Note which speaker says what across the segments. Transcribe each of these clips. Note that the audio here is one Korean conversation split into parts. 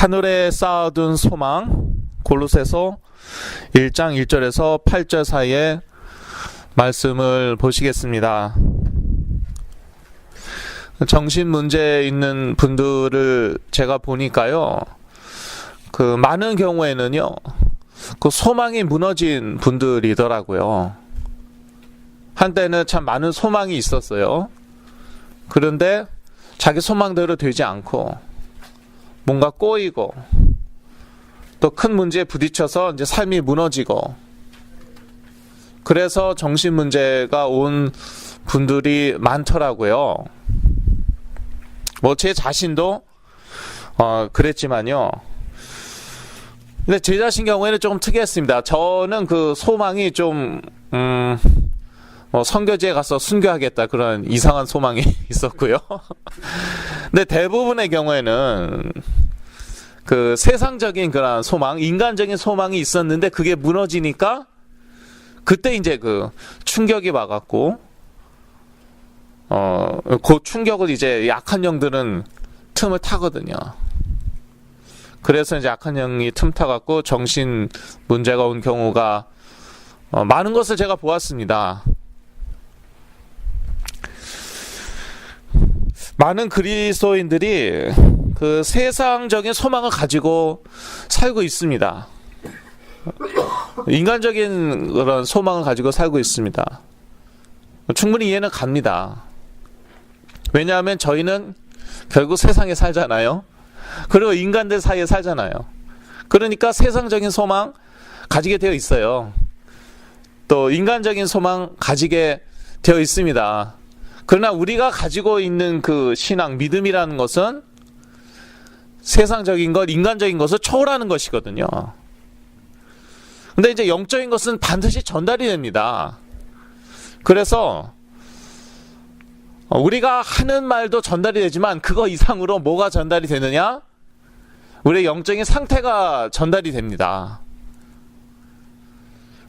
Speaker 1: 하늘에 쌓아둔 소망, 골로새서 1장 1절에서 8절 사이에 말씀을 보시겠습니다. 정신 문제 있는 분들을 제가 보니까요, 많은 경우에는요, 소망이 무너진 분들이더라고요. 한때는 참 많은 소망이 있었어요. 그런데 자기 소망대로 되지 않고 뭔가 꼬이고 또 큰 문제에 부딪혀서 이제 삶이 무너지고, 그래서 정신 문제가 온 분들이 많더라고요. 제 자신도 그랬지만요. 근데 제 자신 경우에는 조금 특이했습니다. 저는 소망이 좀 선교지에 가서 순교하겠다, 그런 이상한 소망이 있었고요. 근데 대부분의 경우에는 세상적인 그런 소망, 인간적인 소망이 있었는데 그게 무너지니까 그때 이제 충격이 와갖고, 그 충격을 이제 약한 영들은 틈을 타거든요. 그래서 이제 약한 영이 틈 타갖고 정신 문제가 온 경우가 많은 것을 제가 보았습니다. 많은 그리스도인들이 세상적인 소망을 가지고 살고 있습니다. 인간적인 그런 소망을 가지고 살고 있습니다. 충분히 이해는 갑니다. 왜냐하면 저희는 결국 세상에 살잖아요. 그리고 인간들 사이에 살잖아요. 그러니까 세상적인 소망 가지게 되어 있어요. 또 인간적인 소망 가지게 되어 있습니다. 그러나 우리가 가지고 있는 신앙, 믿음이라는 것은 세상적인 것, 인간적인 것을 초월하는 것이거든요. 근데 이제 영적인 것은 반드시 전달이 됩니다. 그래서 우리가 하는 말도 전달이 되지만 그거 이상으로 뭐가 전달이 되느냐? 우리의 영적인 상태가 전달이 됩니다.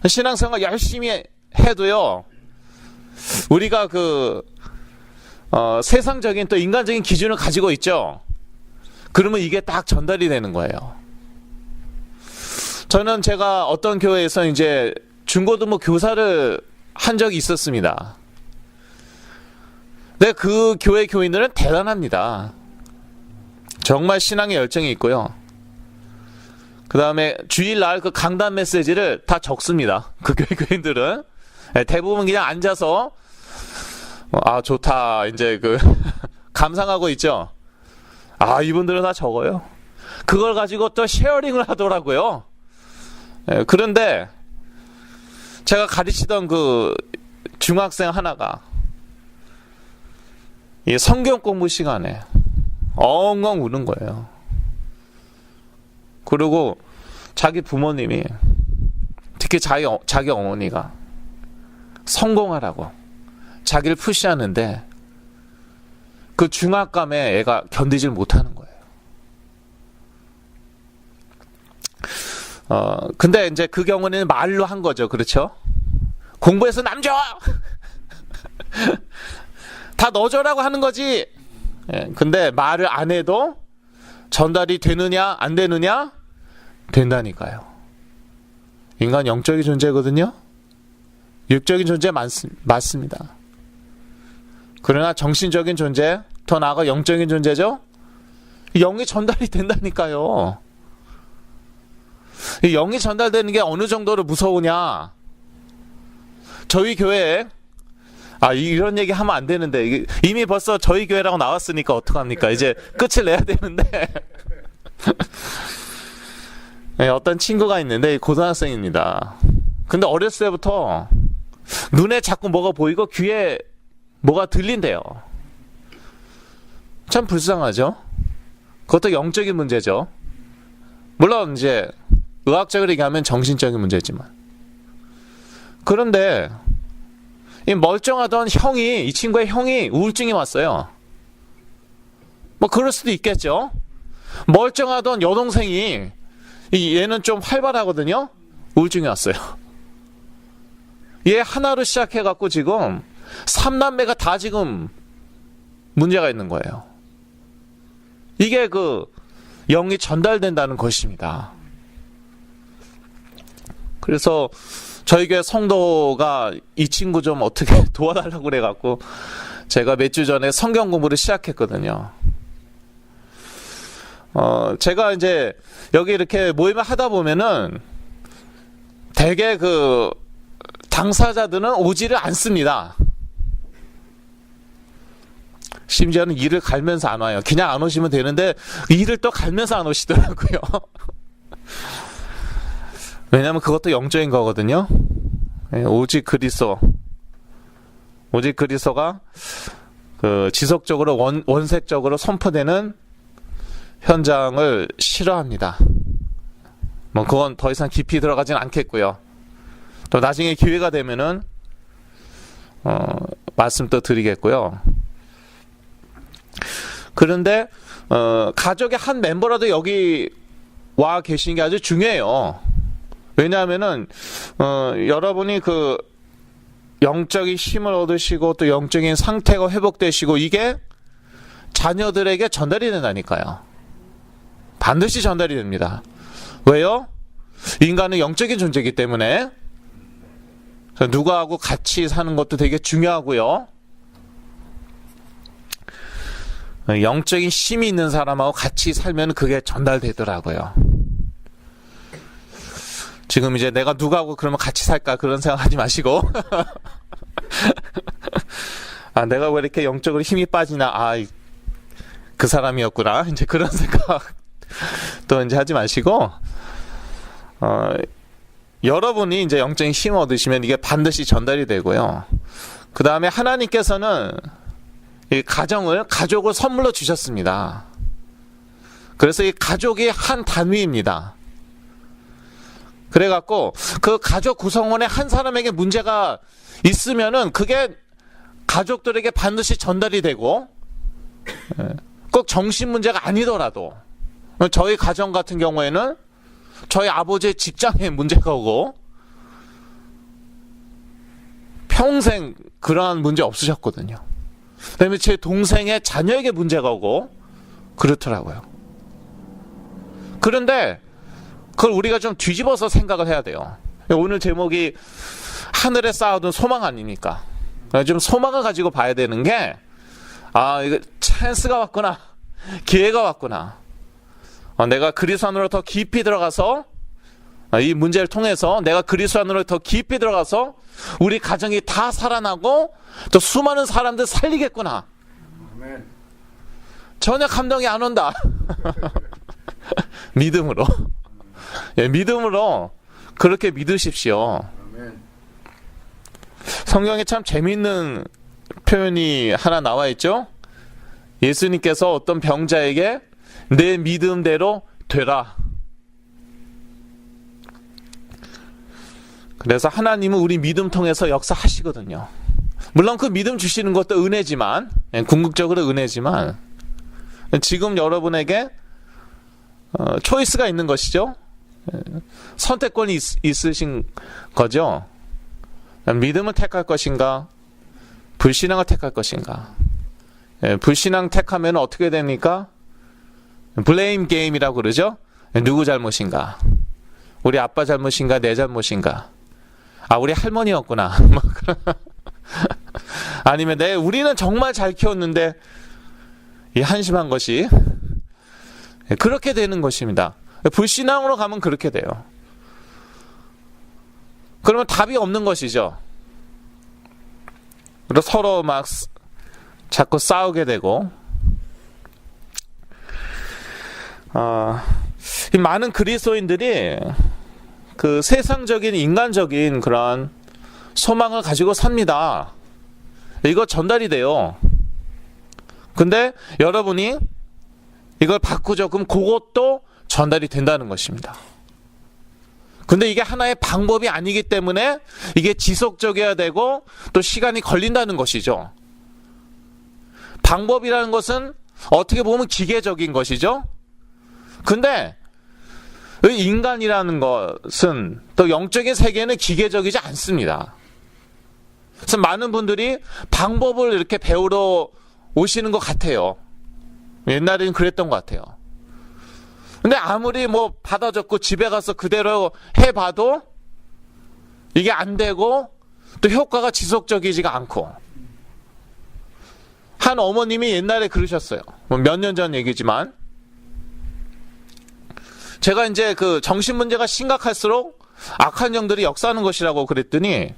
Speaker 1: 신앙생활 열심히 해도요, 우리가 세상적인 또 인간적인 기준을 가지고 있죠. 그러면 이게 딱 전달이 되는 거예요. 저는 제가 어떤 교회에서 이제 중고등부 교사를 한 적이 있었습니다. 근데 그 교회 교인들은 대단합니다. 정말 신앙에 열정이 있고요. 그 다음에 주일날 강단 메시지를 다 적습니다. 그 교회 교인들은 대부분 그냥 앉아서 좋다 이제 감상하고 있죠. 이분들은 다 적어요. 그걸 가지고 또 쉐어링을 하더라고요. 그런데 제가 가르치던 중학생 하나가 이 성경 공부 시간에 엉엉 우는 거예요. 그리고 자기 부모님이, 특히 자기 어머니가 성공하라고 자기를 푸시하는데 그 중압감에 애가 견디질 못하는 거예요. 근데 이제 그 경우는 말로 한 거죠. 그렇죠? 공부해서 남 줘! 다 넣어줘라고 하는 거지. 근데 말을 안 해도 전달이 되느냐 안 되느냐? 된다니까요. 인간 영적인 존재거든요. 육적인 존재 맞습니다. 그러나 정신적인 존재, 더 나아가 영적인 존재죠. 영이 전달이 된다니까요. 이 영이 전달되는 게 어느 정도로 무서우냐? 저희 교회에 이런 얘기 하면 안 되는데, 이미 벌써 저희 교회라고 나왔으니까 어떡합니까? 이제 끝을 내야 되는데. 어떤 친구가 있는데 고등학생입니다. 근데 어렸을 때부터 눈에 자꾸 뭐가 보이고 귀에 뭐가 들린대요. 참 불쌍하죠? 그것도 영적인 문제죠. 물론 이제 의학적으로 얘기하면 정신적인 문제지만. 그런데 이 멀쩡하던 이 친구의 형이 우울증이 왔어요. 그럴 수도 있겠죠. 멀쩡하던 여동생이, 얘는 좀 활발하거든요. 우울증이 왔어요. 얘 하나로 시작해갖고 지금 3남매가 다 지금 문제가 있는 거예요. 이게 영이 전달된다는 것입니다. 그래서 저희 교회 성도가 이 친구 좀 어떻게 도와달라고 그래갖고 제가 몇 주 전에 성경 공부를 시작했거든요. 제가 이제 여기 이렇게 모임을 하다 보면은 대개 그 당사자들은 오지를 않습니다. 심지어는 이를 갈면서 안 와요. 그냥 안 오시면 되는데 이를 또 갈면서 안 오시더라고요. 왜냐하면 그것도 영적인 거거든요. 오직 그리스도가 그 지속적으로 원색적으로 선포되는 현장을 싫어합니다. 뭐 그건 더 이상 깊이 들어가진 않겠고요. 또 나중에 기회가 되면은 말씀 또 드리겠고요. 그런데 가족의 한 멤버라도 여기 와 계시는 게 아주 중요해요. 왜냐하면은 여러분이 그 영적인 힘을 얻으시고 또 영적인 상태가 회복되시고 이게 자녀들에게 전달이 된다니까요. 반드시 전달이 됩니다. 왜요? 인간은 영적인 존재이기 때문에 누구하고 같이 사는 것도 되게 중요하고요. 영적인 힘이 있는 사람하고 같이 살면 그게 전달되더라고요. 지금 이제 내가 누구하고 그러면 같이 살까 그런 생각하지 마시고 아 내가 왜 이렇게 영적으로 힘이 빠지나 그 사람이었구나 이제 그런 생각 또 이제 하지 마시고 여러분이 이제 영적인 힘을 얻으시면 이게 반드시 전달이 되고요. 그 다음에 하나님께서는 이 가족을 선물로 주셨습니다. 그래서 이 가족이 한 단위입니다. 그래갖고 그 가족 구성원의 한 사람에게 문제가 있으면은 그게 가족들에게 반드시 전달이 되고 꼭 정신 문제가 아니더라도 저희 가정 같은 경우에는 저희 아버지의 직장에 문제가 오고 평생 그러한 문제 없으셨거든요. 그다음에 제 동생의 자녀에게 문제가 오고 그렇더라고요. 그런데 그걸 우리가 좀 뒤집어서 생각을 해야 돼요. 오늘 제목이 하늘에 쌓아둔 소망 아닙니까? 좀 소망을 가지고 봐야 되는 게 이거 찬스가 왔구나. 기회가 왔구나. 내가 그리스도 안으로 더 깊이 들어가서 이 문제를 통해서 내가 그리스도 안으로 더 깊이 들어가서 우리 가정이 다 살아나고 또 수많은 사람들 살리겠구나. 아멘. 전혀 감동이 안 온다. 믿음으로. 믿음으로 그렇게 믿으십시오. 아멘. 성경에 참 재미있는 표현이 하나 나와 있죠. 예수님께서 어떤 병자에게 내 믿음대로 되라. 그래서 하나님은 우리 믿음 통해서 역사하시거든요. 물론 그 믿음 주시는 것도 은혜지만, 궁극적으로 은혜지만, 지금 여러분에게 초이스가 있는 것이죠. 선택권이 있으신 거죠. 믿음을 택할 것인가, 불신앙을 택할 것인가. 불신앙 택하면 어떻게 됩니까? 블레임 게임이라고 그러죠. 누구 잘못인가? 우리 아빠 잘못인가? 내 잘못인가? 우리 할머니였구나. 아니면 우리는 정말 잘 키웠는데 이 한심한 것이 그렇게 되는 것입니다. 불신앙으로 가면 그렇게 돼요. 그러면 답이 없는 것이죠. 그래서 서로 막 자꾸 싸우게 되고 이 많은 그리스도인들이 그 세상적인 인간적인 그런 소망을 가지고 삽니다. 이거 전달이 돼요. 근데 여러분이 이걸 바꾸죠. 그럼 그것도 전달이 된다는 것입니다. 근데 이게 하나의 방법이 아니기 때문에 이게 지속적이어야 되고 또 시간이 걸린다는 것이죠. 방법이라는 것은 어떻게 보면 기계적인 것이죠. 근데 인간이라는 것은 또 영적인 세계는 기계적이지 않습니다. 그래서 많은 분들이 방법을 이렇게 배우러 오시는 것 같아요. 옛날에는 그랬던 것 같아요. 근데 아무리 뭐 받아줬고 집에 가서 그대로 해봐도 이게 안 되고 또 효과가 지속적이지가 않고. 한 어머님이 옛날에 그러셨어요. 몇 년 전 얘기지만. 제가 이제 그 정신 문제가 심각할수록 악한 영들이 역사하는 것이라고 그랬더니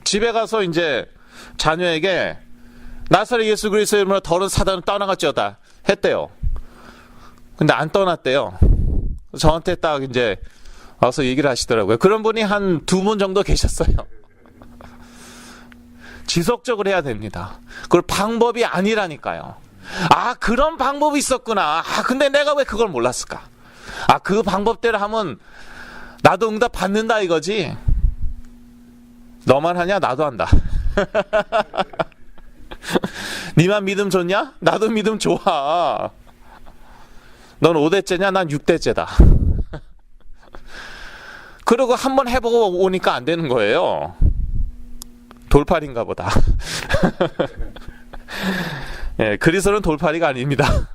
Speaker 1: 집에 가서 이제 자녀에게 나사렛 예수 그리스도의 이름으로 더러운 사단은 떠나갔지어다 했대요. 근데 안 떠났대요. 저한테 딱 이제 와서 얘기를 하시더라고요. 그런 분이 한 2분 정도 계셨어요. 지속적으로 해야 됩니다. 그걸 방법이 아니라니까요. 아, 그런 방법이 있었구나. 아, 근데 내가 왜 그걸 몰랐을까? 아, 그 방법대로 하면 나도 응답 받는다 이거지. 너만 하냐? 나도 한다. 니만 믿음 좋냐? 나도 믿음 좋아. 넌 5대째냐? 난 6대째다. 그리고 한번 해보고 오니까 안 되는 거예요. 돌팔인가 보다. 예, 그리스도는 돌팔이가 아닙니다.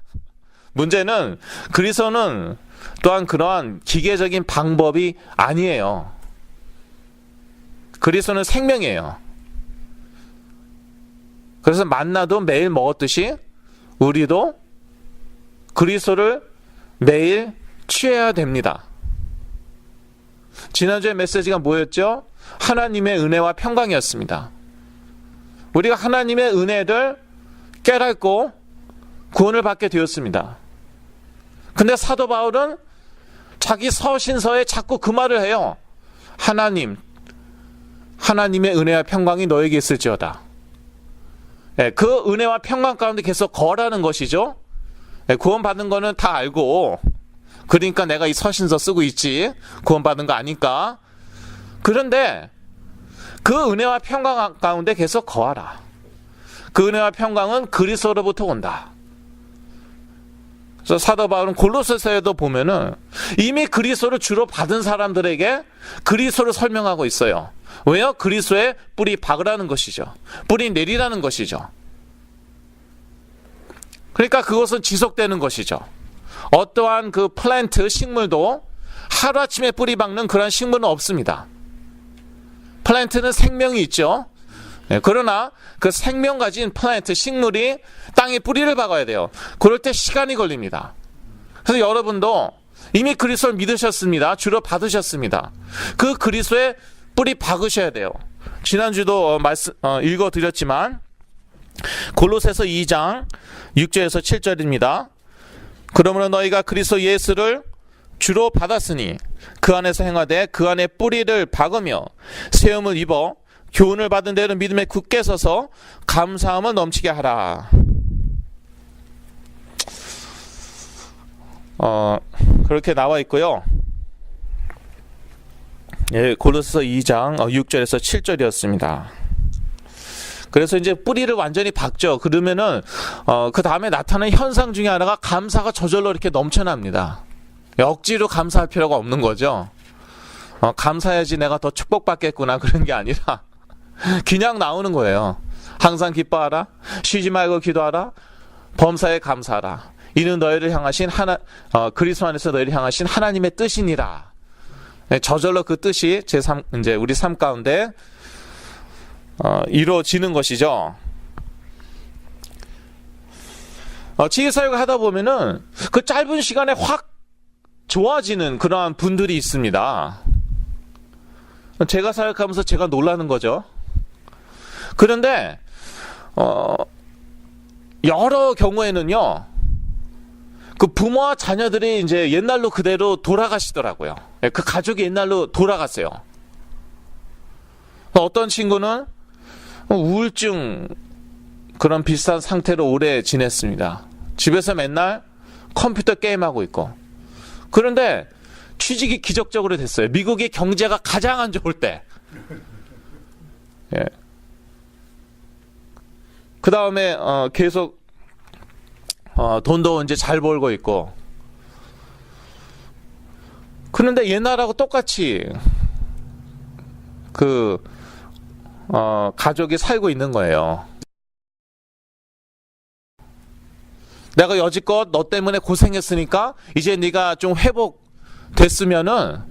Speaker 1: 문제는 그리스도는 또한 그러한 기계적인 방법이 아니에요. 그리스도는 생명이에요. 그래서 만나도 매일 먹었듯이 우리도 그리스도를 매일 취해야 됩니다. 지난주에 메시지가 뭐였죠? 하나님의 은혜와 평강이었습니다. 우리가 하나님의 은혜를 깨닫고 구원을 받게 되었습니다. 근데 사도 바울은 자기 서신서에 자꾸 그 말을 해요. 하나님의 은혜와 평강이 너에게 있을지어다. 그 은혜와 평강 가운데 계속 거라는 것이죠. 구원받은 거는 다 알고, 그러니까 내가 이 서신서 쓰고 있지. 구원받은 거 아니까. 그런데 그 은혜와 평강 가운데 계속 거하라. 그 은혜와 평강은 그리스도로부터 온다. 그래서 사도 바울은 골로새서에도 보면은 이미 그리스도를 주로 받은 사람들에게 그리스도를 설명하고 있어요. 왜요? 그리스도의 뿌리 박으라는 것이죠. 뿌리 내리라는 것이죠. 그러니까 그것은 지속되는 것이죠. 어떠한 그 플랜트, 식물도 하루아침에 뿌리 박는 그런 식물은 없습니다. 플랜트는 생명이 있죠. 그러나 그 생명 가진 플랜트, 식물이 땅에 뿌리를 박아야 돼요. 그럴 때 시간이 걸립니다. 그래서 여러분도 이미 그리스도를 믿으셨습니다. 주로 받으셨습니다. 그 그리스도의 뿌리 박으셔야 돼요. 지난주도 읽어드렸지만 골로새서 2장 6절에서 7절입니다. 그러므로 너희가 그리스도 예수를 주로 받았으니 그 안에서 행하되 그 안에 뿌리를 박으며 세움을 입어 교훈을 받은 대로 믿음에 굳게 서서 감사함을 넘치게 하라. 그렇게 나와 있고요. 예, 골로새서 2장 6절에서 7절이었습니다. 그래서 이제 뿌리를 완전히 박죠. 그러면은 그 다음에 나타나는 현상 중에 하나가 감사가 저절로 이렇게 넘쳐납니다. 억지로 감사할 필요가 없는 거죠. 감사해야지 내가 더 축복받겠구나 그런 게 아니라 그냥 나오는 거예요. 항상 기뻐하라. 쉬지 말고 기도하라. 범사에 감사하라. 이는 너희를 향하신 그리스도 안에서 너희를 향하신 하나님의 뜻이니라. 저절로 그 뜻이 이제 우리 삶 가운데 이루어지는 것이죠. 지혜사역을 하다 보면은 그 짧은 시간에 확 좋아지는 그러한 분들이 있습니다. 제가 사역하면서 제가 놀라는 거죠. 그런데 여러 경우에는요, 그 부모와 자녀들이 이제 옛날로 그대로 돌아가시더라고요. 그 가족이 옛날로 돌아갔어요. 어떤 친구는 우울증 그런 비슷한 상태로 오래 지냈습니다. 집에서 맨날 컴퓨터 게임하고 있고. 그런데 취직이 기적적으로 됐어요. 미국의 경제가 가장 안 좋을 때. 예. 그 다음에 계속 돈도 이제 잘 벌고 있고. 그런데 옛날하고 똑같이 가족이 살고 있는 거예요. 내가 여지껏 너 때문에 고생했으니까 이제 네가 좀 회복됐으면은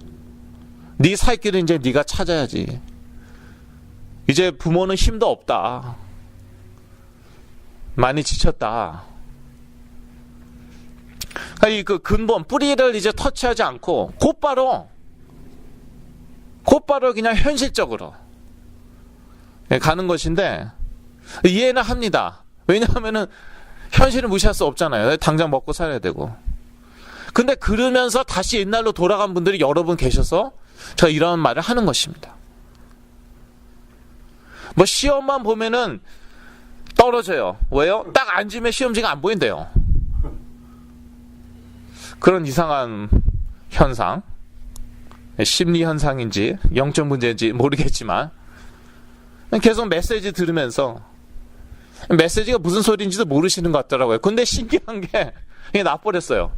Speaker 1: 네 살 길은 이제 네가 찾아야지. 이제 부모는 힘도 없다. 많이 지쳤다. 이 그 근본 뿌리를 이제 터치하지 않고 곧바로 그냥 현실적으로 가는 것인데, 이해는 합니다. 왜냐하면은 현실을 무시할 수 없잖아요. 당장 먹고 살아야 되고. 근데 그러면서 다시 옛날로 돌아간 분들이 여러 분 계셔서 제가 이런 말을 하는 것입니다. 뭐 시험만 보면은 떨어져요. 왜요? 딱 앉으면 시험지가 안 보인대요. 그런 이상한 현상, 심리 현상인지 영적 문제인지 모르겠지만 계속 메시지 들으면서 메시지가 무슨 소리인지도 모르시는 것 같더라고요. 근데 신기한 게 이게 나버렸어요.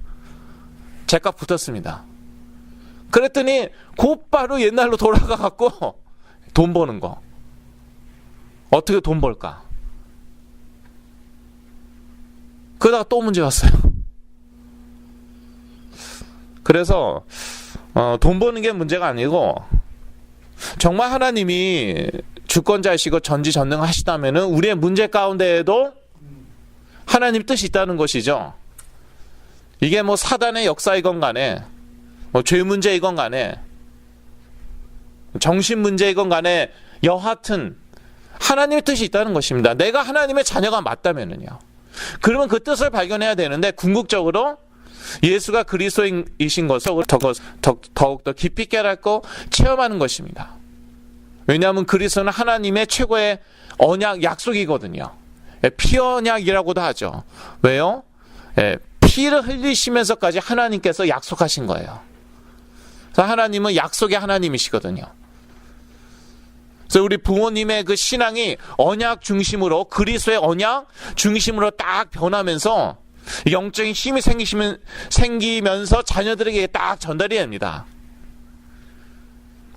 Speaker 1: 제값 붙었습니다. 그랬더니 곧바로 옛날로 돌아가갖고 돈 버는 거. 어떻게 돈 벌까? 그러다가 또 문제 왔어요. 그래서 돈 버는 게 문제가 아니고, 정말 하나님이 주권자이시고 전지전능하시다면은 우리의 문제 가운데에도 하나님 뜻이 있다는 것이죠. 이게 뭐 사단의 역사이건 간에, 뭐 죄 문제이건 간에, 정신 문제이건 간에, 여하튼 하나님의 뜻이 있다는 것입니다. 내가 하나님의 자녀가 맞다면은요. 그러면 그 뜻을 발견해야 되는데, 궁극적으로 예수가 그리스도이신 것을 더욱더 깊이 깨닫고 체험하는 것입니다. 왜냐하면 그리스도는 하나님의 최고의 언약, 약속이거든요. 피 언약이라고도 하죠. 왜요? 피를 흘리시면서까지 하나님께서 약속하신 거예요. 그래서 하나님은 약속의 하나님이시거든요. 그래서 우리 부모님의 그 신앙이 언약 중심으로, 그리스도의 언약 중심으로 딱 변하면서 영적인 힘이 생기면서 자녀들에게 딱 전달이 됩니다.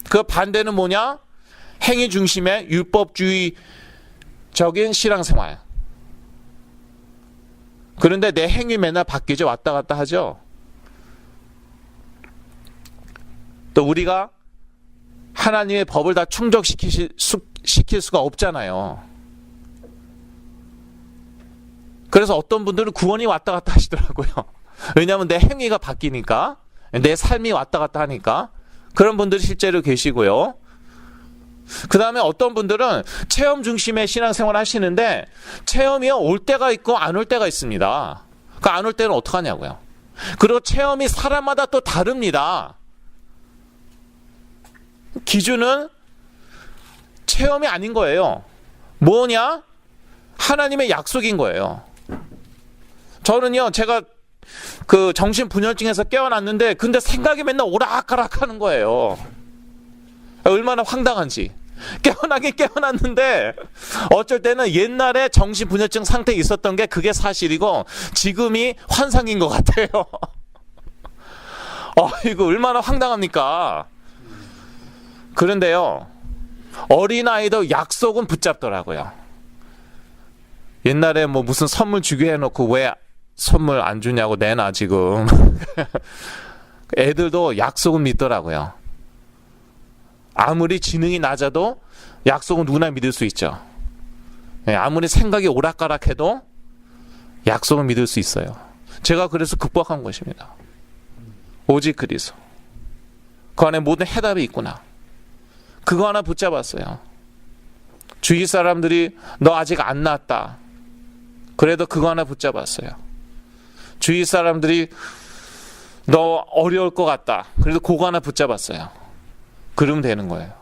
Speaker 1: 그 반대는 뭐냐? 행위 중심의 율법주의적인 신앙생활. 그런데 내 행위 맨날 바뀌죠. 왔다 갔다 하죠. 또 우리가 하나님의 법을 다 충족시킬 수가 없잖아요. 그래서 어떤 분들은 구원이 왔다 갔다 하시더라고요. 왜냐하면 내 행위가 바뀌니까, 내 삶이 왔다 갔다 하니까. 그런 분들이 실제로 계시고요. 그 다음에 어떤 분들은 체험 중심의 신앙생활 하시는데, 체험이 올 때가 있고 안 올 때가 있습니다. 그 안 올 때는 어떡하냐고요. 그리고 체험이 사람마다 또 다릅니다. 기준은 체험이 아닌 거예요. 뭐냐? 하나님의 약속인 거예요. 저는요, 제가 그 정신분열증에서 깨어났는데, 근데 생각이 맨날 오락가락 하는 거예요. 얼마나 황당한지. 깨어나긴 깨어났는데, 어쩔 때는 옛날에 정신분열증 상태에 있었던 게 그게 사실이고, 지금이 환상인 것 같아요. 이거 얼마나 황당합니까? 그런데요, 어린아이도 약속은 붙잡더라고요. 옛날에 뭐 무슨 선물 주게 해놓고 왜 선물 안 주냐고 내놔 지금. 애들도 약속은 믿더라고요. 아무리 지능이 낮아도 약속은 누구나 믿을 수 있죠. 아무리 생각이 오락가락해도 약속은 믿을 수 있어요. 제가 그래서 극복한 것입니다. 오직 그리스도. 그 안에 모든 해답이 있구나. 그거 하나 붙잡았어요. 주위 사람들이 너 아직 안 낳았다. 그래도 그거 하나 붙잡았어요. 주위 사람들이 너 어려울 것 같다. 그래도 그거 하나 붙잡았어요. 그러면 되는 거예요.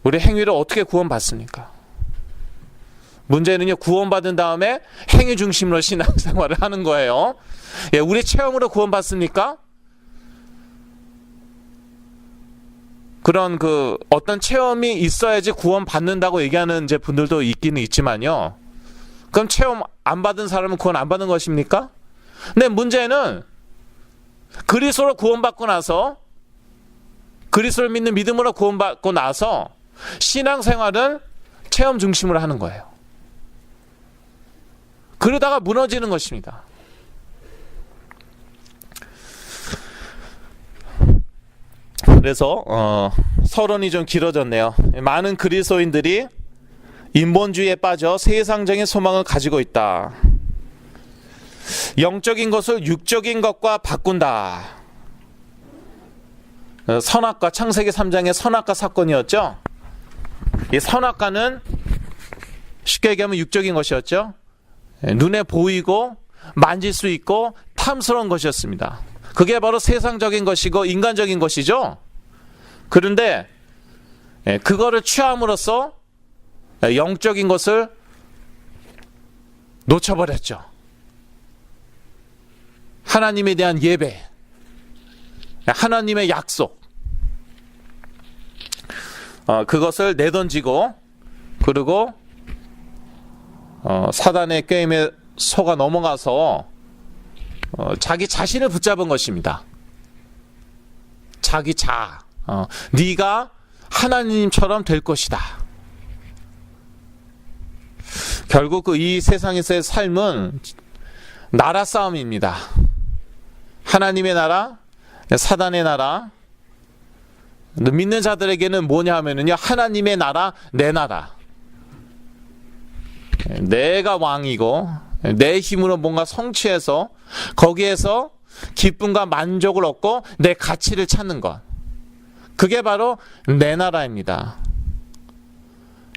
Speaker 1: 우리 행위를 어떻게 구원받습니까? 문제는요, 구원받은 다음에 행위 중심으로 신앙생활을 하는 거예요. 우리 체험으로 구원받습니까? 그런 어떤 체험이 있어야지 구원받는다고 얘기하는 이제 분들도 있기는 있지만요. 그럼 체험 안 받은 사람은 구원 안 받는 것입니까? 근데 문제는 그리스도로 구원받고 나서, 그리스도를 믿는 믿음으로 구원받고 나서 신앙생활은 체험 중심으로 하는 거예요. 그러다가 무너지는 것입니다. 그래서 서론이 좀 길어졌네요. 많은 그리스도인들이 인본주의에 빠져 세상적인 소망을 가지고 있다. 영적인 것을 육적인 것과 바꾼다. 선악과, 창세기 3장의 선악과 사건이었죠. 이 선악과는 쉽게 얘기하면 육적인 것이었죠. 눈에 보이고 만질 수 있고 탐스러운 것이었습니다. 그게 바로 세상적인 것이고 인간적인 것이죠. 그런데 그거를 취함으로써 영적인 것을 놓쳐버렸죠. 하나님에 대한 예배, 하나님의 약속, 그것을 내던지고, 그리고 사단의 게임에 속아 넘어가서 자기 자신을 붙잡은 것입니다. 자기 자아. 네가 하나님처럼 될 것이다. 결국 이 세상에서의 삶은 나라 싸움입니다. 하나님의 나라, 사단의 나라. 믿는 자들에게는 뭐냐 하면은요, 하나님의 나라, 내 나라. 내가 왕이고 내 힘으로 뭔가 성취해서 거기에서 기쁨과 만족을 얻고 내 가치를 찾는 것. 그게 바로 내 나라입니다.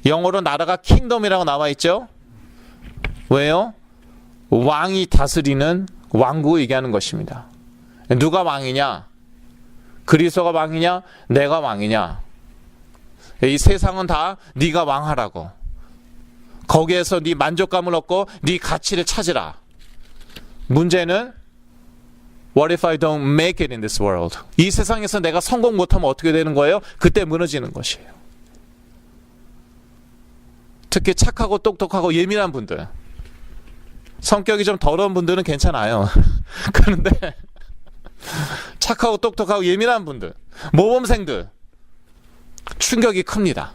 Speaker 1: 영어로 나라가 킹덤이라고 나와 있죠. 왜요? 왕이 다스리는 왕국을 얘기하는 것입니다. 누가 왕이냐? 그리스도가 왕이냐? 내가 왕이냐? 이 세상은 다 네가 왕하라고. 거기에서 네 만족감을 얻고 네 가치를 찾으라. 문제는 What if I don't make it in this world? 이 세상에서 내가 성공 못하면 어떻게 되는 거예요? 그때 무너지는 것이에요. 특히 착하고 똑똑하고 예민한 분들, 성격이 좀 더러운 분들은 괜찮아요. 그런데 착하고 똑똑하고 예민한 분들, 모범생들, 충격이 큽니다.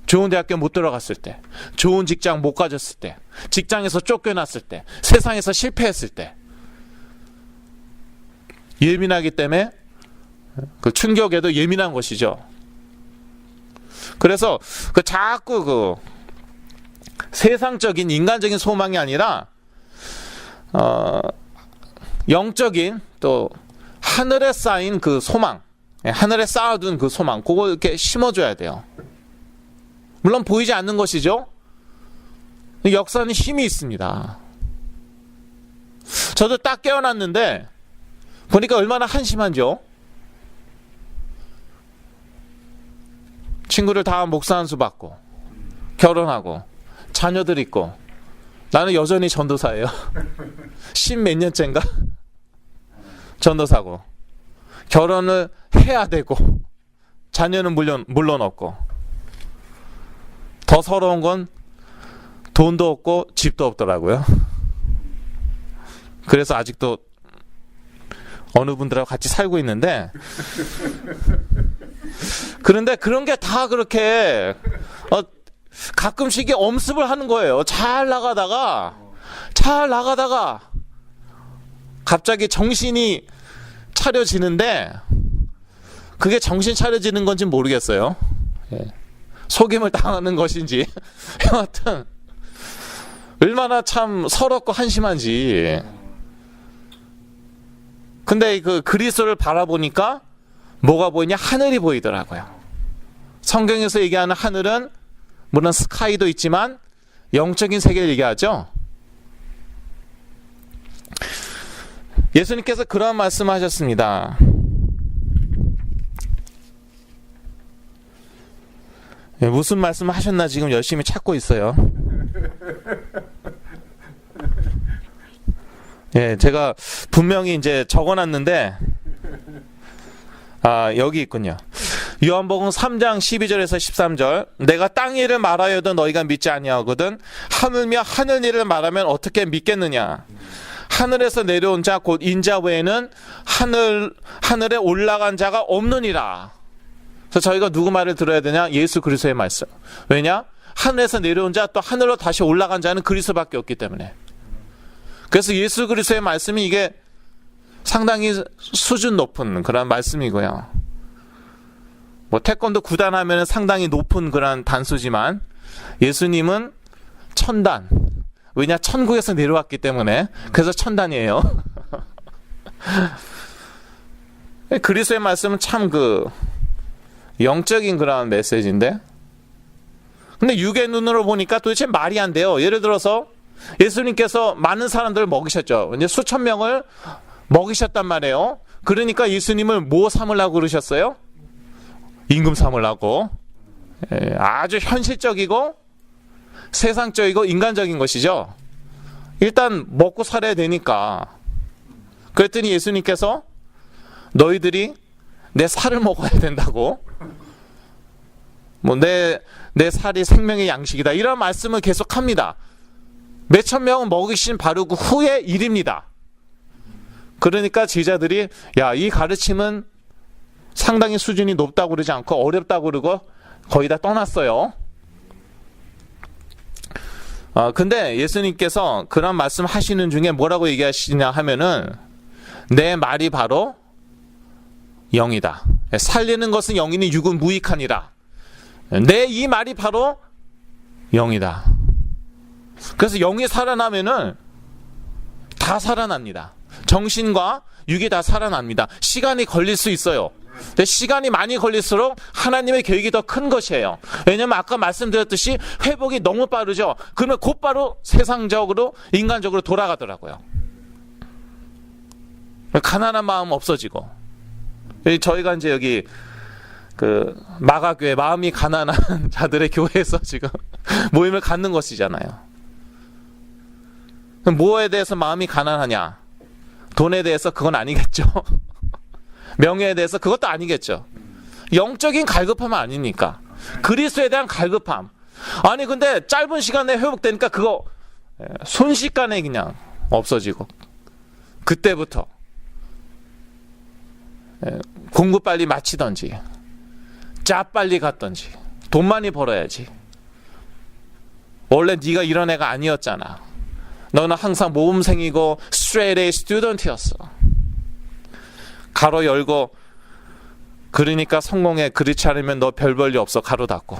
Speaker 1: 좋은 대학교 못 들어갔을 때, 좋은 직장 못 가졌을 때, 직장에서 쫓겨났을 때, 세상에서 실패했을 때, 예민하기 때문에 그 충격에도 예민한 것이죠. 그래서 자꾸 세상적인 인간적인 소망이 아니라 영적인 또 하늘에 쌓인 그 소망, 하늘에 쌓아둔 그 소망, 그거 이렇게 심어줘야 돼요. 물론 보이지 않는 것이죠. 역사는 힘이 있습니다. 저도 딱 깨어났는데 보니까 얼마나 한심한죠. 친구들 다 목사 한 수 받고 결혼하고 자녀들 있고 나는 여전히 전도사예요. 10몇 년째인가 전도사고 결혼을 해야 되고 자녀는 물론 없고 더 서러운 건 돈도 없고 집도 없더라고요. 그래서 아직도 어느 분들하고 같이 살고 있는데, 그런데 그런 게 다 그렇게 가끔씩 엄습을 하는 거예요. 잘 나가다가 갑자기 정신이 차려지는데 그게 정신 차려지는 건지 모르겠어요. 속임을 당하는 것인지 여하튼 얼마나 참 서럽고 한심한지. 근데 그 그리스도를 바라보니까 뭐가 보이냐? 하늘이 보이더라고요. 성경에서 얘기하는 하늘은 물론 스카이도 있지만 영적인 세계를 얘기하죠. 예수님께서 그런 말씀하셨습니다. 무슨 말씀을 하셨나 지금 열심히 찾고 있어요. 제가 분명히 이제 적어놨는데 여기 있군요. 요한복음 3장 12절에서 13절. 내가 땅 일을 말하여도 너희가 믿지 아니하거든 하물며 하늘 일을 말하면 어떻게 믿겠느냐. 하늘에서 내려온 자 곧 인자 외에는 하늘에 올라간 자가 없느니라. 그래서 저희가 누구 말을 들어야 되냐? 예수 그리스도의 말씀. 왜냐? 하늘에서 내려온 자 또 하늘로 다시 올라간 자는 그리스도밖에 없기 때문에. 그래서 예수 그리스도의 말씀이 이게 상당히 수준 높은 그런 말씀이고요. 뭐 태권도 구단 하면 상당히 높은 그런 단수지만 예수님은 천단. 왜냐? 천국에서 내려왔기 때문에. 그래서 천단이에요. 그리스도의 말씀은 참 영적인 그런 메시지인데, 근데 육의 눈으로 보니까 도대체 말이 안 돼요. 예를 들어서 예수님께서 많은 사람들을 먹이셨죠. 이제 수천 명을 먹이셨단 말이에요. 그러니까 예수님을 뭐 삼으려고 그러셨어요? 임금 삼으려고. 아주 현실적이고 세상적이고 인간적인 것이죠. 일단 먹고 살아야 되니까. 그랬더니 예수님께서 너희들이 내 살을 먹어야 된다고, 뭐 내 살이 생명의 양식이다, 이런 말씀을 계속합니다. 몇천 명은 먹이신 바로 그 후의 일입니다. 그러니까 제자들이 야, 이 가르침은 상당히 수준이 높다고 그러지 않고 어렵다고 그러고 거의 다 떠났어요. 근데 예수님께서 그런 말씀 하시는 중에 뭐라고 얘기하시냐 하면은 내 말이 바로 영이다. 살리는 것은 영이니 육은 무익하니라. 내 이 말이 바로 영이다. 그래서 영이 살아나면은 다 살아납니다. 정신과 육이 다 살아납니다. 시간이 걸릴 수 있어요. 근데 시간이 많이 걸릴수록 하나님의 계획이 더 큰 것이에요. 왜냐하면 아까 말씀드렸듯이 회복이 너무 빠르죠. 그러면 곧바로 세상적으로 인간적으로 돌아가더라고요. 가난한 마음 없어지고, 저희가 이제 여기 마가교회, 마음이 가난한 자들의 교회에서 지금 모임을 갖는 것이잖아요. 그럼 뭐에 대해서 마음이 가난하냐? 돈에 대해서 그건 아니겠죠. 명예에 대해서 그것도 아니겠죠. 영적인 갈급함은 아니니까. 그리스도에 대한 갈급함. 아니 근데 짧은 시간에 회복되니까 그거 순식간에 그냥 없어지고, 그때부터 공부 빨리 마치던지 짭 빨리 갔던지 돈 많이 벌어야지. 원래 네가 이런 애가 아니었잖아. 너는 항상 모범생이고 straight A student였어. 가로 열고, 그러니까 성공해. 그렇지 않으면 너 별 볼 일 없어. 가로 닫고.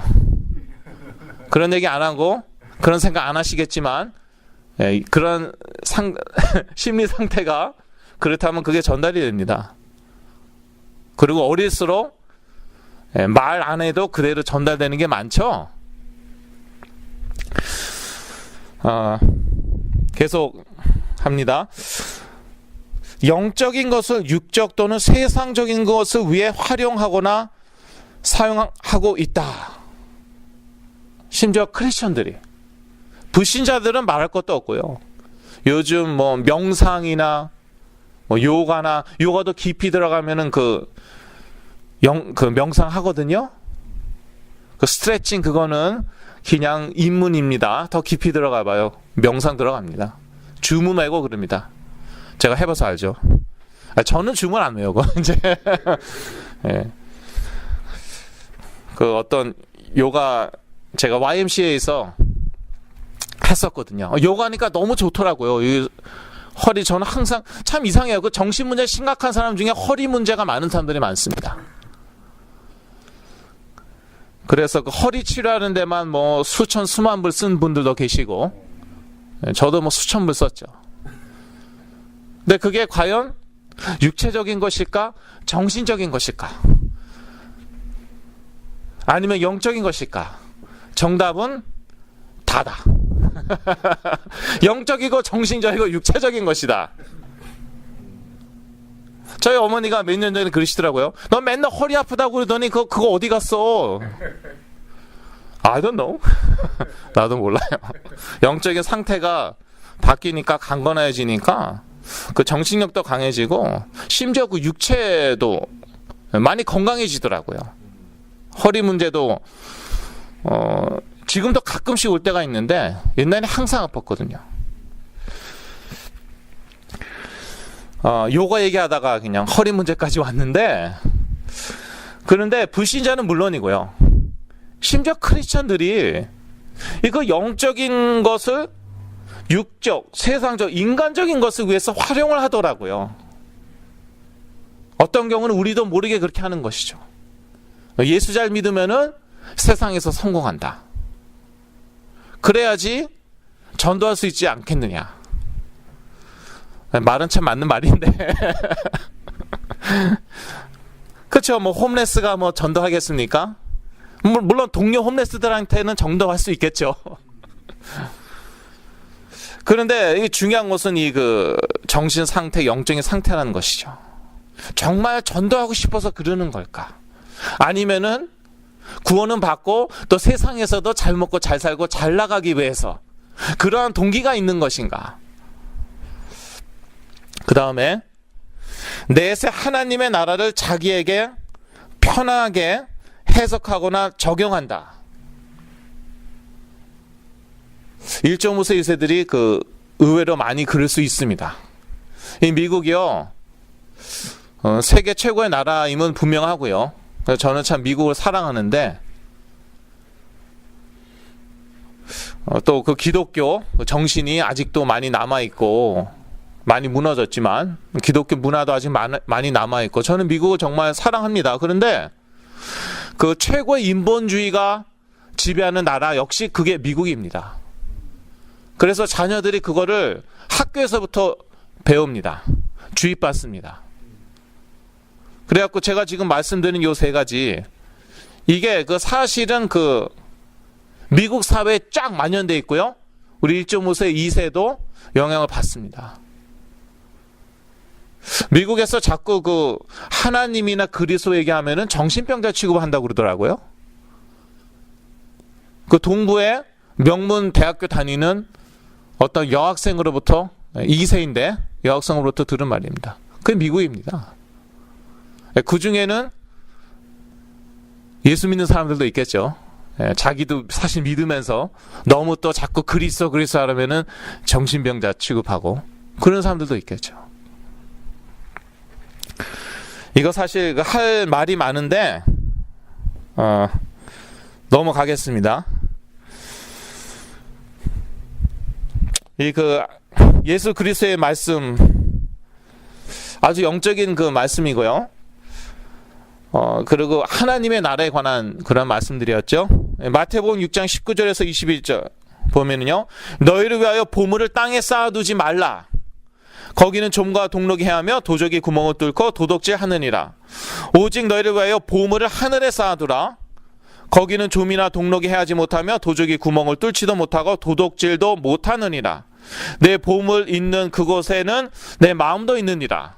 Speaker 1: 그런 얘기 안 하고 그런 생각 안 하시겠지만 그런 심리 상태가 그렇다면 그게 전달이 됩니다. 그리고 어릴수록 말 안 해도 그대로 전달되는 게 많죠. 계속 합니다. 영적인 것을 육적 또는 세상적인 것을 위해 활용하거나 사용하고 있다. 심지어 크리스천들이, 불신자들은 말할 것도 없고요. 요즘 뭐 명상이나 뭐 요가도 깊이 들어가면은 그 명상 하거든요. 그 스트레칭 그거는 그냥 입문입니다. 더 깊이 들어가 봐요. 명상 들어갑니다. 주문 외고 그럽니다. 제가 해봐서 알죠. 저는 주문 안 외우고 이제 네. 그 어떤 요가 제가 YMCA에서 했었거든요. 요가니까 너무 좋더라고요. 허리, 저는 항상 참 이상해요. 그 정신 문제 심각한 사람 중에 허리 문제가 많은 사람들이 많습니다. 그래서 그 허리 치료하는 데만 뭐 수천 수만 불 쓴 분들도 계시고, 저도 뭐 수천 불 썼죠. 근데 그게 과연 육체적인 것일까? 정신적인 것일까? 아니면 영적인 것일까? 정답은 다다. 영적이고 정신적이고 육체적인 것이다. 저희 어머니가 몇 년 전에 그러시더라고요. 너 맨날 허리 아프다고 그러더니 그거 어디 갔어? I don't know. 나도 몰라요. 영적인 상태가 바뀌니까 강건해지니까 그 정신력도 강해지고 심지어 그 육체도 많이 건강해지더라고요. 허리 문제도 지금도 가끔씩 올 때가 있는데 옛날에 항상 아팠거든요. 요가 얘기하다가 그냥 허리 문제까지 왔는데, 그런데 불신자는 물론이고요. 심지어 크리스천들이 이거 영적인 것을 육적, 세상적, 인간적인 것을 위해서 활용을 하더라고요. 어떤 경우는 우리도 모르게 그렇게 하는 것이죠. 예수 잘 믿으면은 세상에서 성공한다. 그래야지 전도할 수 있지 않겠느냐. 말은 참 맞는 말인데. 그렇죠. 뭐 홈레스가 뭐 전도하겠습니까? 물론 동료 홈레스들한테는 전도할 수 있겠죠. 그런데 이 중요한 것은 이 그 정신 상태, 영적인 상태라는 것이죠. 정말 전도하고 싶어서 그러는 걸까? 아니면은 구원은 받고 또 세상에서도 잘 먹고 잘 살고 잘 나가기 위해서 그러한 동기가 있는 것인가? 그 다음에 넷째, 하나님의 나라를 자기에게 편하게 해석하거나 적용한다. 1.5세 2세들이 그 의외로 많이 그럴 수 있습니다. 이 미국이요, 세계 최고의 나라임은 분명하고요. 저는 참 미국을 사랑하는데, 또 그 기독교 정신이 아직도 많이 남아있고, 많이 무너졌지만 기독교 문화도 아직 많이 남아있고, 저는 미국을 정말 사랑합니다. 그런데 그 최고의 인본주의가 지배하는 나라 역시 그게 미국입니다. 그래서 자녀들이 그거를 학교에서부터 배웁니다. 주입받습니다. 그래갖고 제가 지금 말씀드린 요 세 가지, 이게 그 사실은 그 미국 사회에 쫙 만연되어 있고요. 우리 1.5세, 2세도 영향을 받습니다. 미국에서 자꾸 그 하나님이나 그리스도 얘기하면은 정신병자 취급한다고 그러더라고요. 그 동부에 명문 대학교 다니는 어떤 여학생으로부터, 2세인데 여학생으로부터 들은 말입니다. 그게 미국입니다. 그 중에는 예수 믿는 사람들도 있겠죠. 자기도 사실 믿으면서 너무 또 자꾸 그리스도 하려면은 정신병자 취급하고 그런 사람들도 있겠죠. 이거 사실 할 말이 많은데 넘어가겠습니다. 이 그 예수 그리스도의 말씀, 아주 영적인 그 말씀이고요. 그리고 하나님의 나라에 관한 그런 말씀들이었죠. 마태복음 6장 19절에서 21절 보면은요, 너희를 위하여 보물을 땅에 쌓아두지 말라. 거기는 좀과 동록이 해하며 도적이 구멍을 뚫고 도둑질 하느니라. 오직 너희를 위하여 보물을 하늘에 쌓아두라. 거기는 좀이나 동록이 해하지 못하며 도적이 구멍을 뚫지도 못하고 도둑질도 못하느니라. 내 보물 있는 그곳에는 내 마음도 있느니라.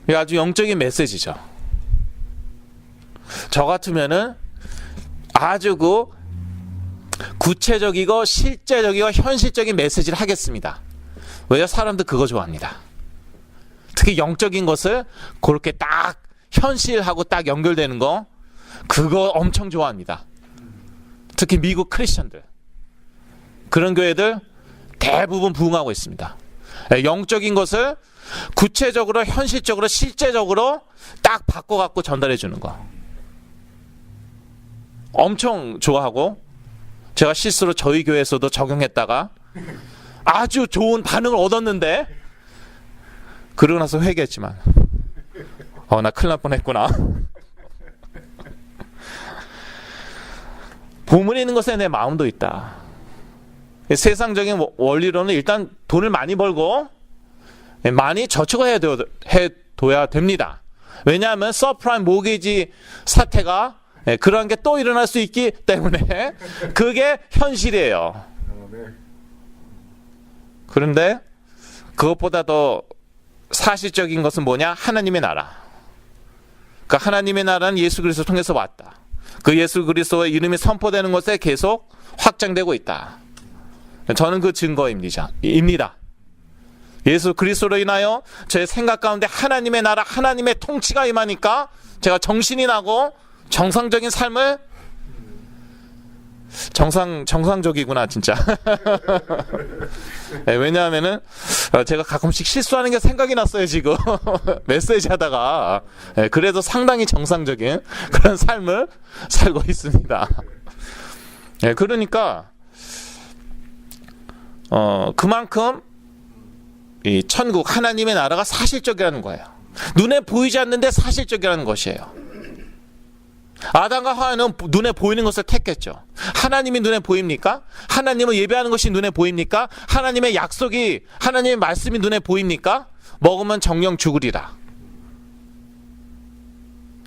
Speaker 1: 이게 아주 영적인 메시지죠. 저 같으면은 아주 그 구체적이고 실제적이고 현실적인 메시지를 하겠습니다. 왜요? 사람들 그거 좋아합니다. 특히 영적인 것을 그렇게 딱 현실하고 딱 연결되는 거, 그거 엄청 좋아합니다. 특히 미국 크리스천들, 그런 교회들 대부분 부흥하고 있습니다. 영적인 것을 구체적으로, 현실적으로, 실제적으로 딱 바꿔갖고 전달해 주는 거 엄청 좋아하고, 제가 실수로 저희 교회에서도 적용했다가 아주 좋은 반응을 얻었는데, 그러고 나서 회개했지만 나 큰일 날 뻔했구나. 보물이 있는 것에 내 마음도 있다. 세상적인 원리로는 일단 돈을 많이 벌고 많이 저축을 해둬야 됩니다. 왜냐하면 서프라임 모기지 사태가 그런 게 또 일어날 수 있기 때문에 그게 현실이에요. 그런데 그것보다 더 사실적인 것은 뭐냐? 하나님의 나라. 그 하나님의 나라는 예수 그리스도 통해서 왔다. 그 예수 그리스도의 이름이 선포되는 것에 계속 확장되고 있다. 저는 그 증거입니다. 예수 그리스도로 인하여 제 생각 가운데 하나님의 나라, 하나님의 통치가 임하니까 제가 정신이 나고 정상적인 삶을 정상적이구나 진짜. 네, 왜냐하면은 제가 가끔씩 실수하는 게 생각이 났어요 지금. 메시지 하다가. 네, 그래도 상당히 정상적인 그런 삶을 살고 있습니다. 네, 그러니까 그만큼 이 천국 하나님의 나라가 사실적이라는 거예요. 눈에 보이지 않는데 사실적이라는 것이에요. 아담과 하와는 눈에 보이는 것을 택했죠. 하나님이 눈에 보입니까? 하나님을 예배하는 것이 눈에 보입니까? 하나님의 약속이, 하나님의 말씀이 눈에 보입니까? 먹으면 정령 죽으리라.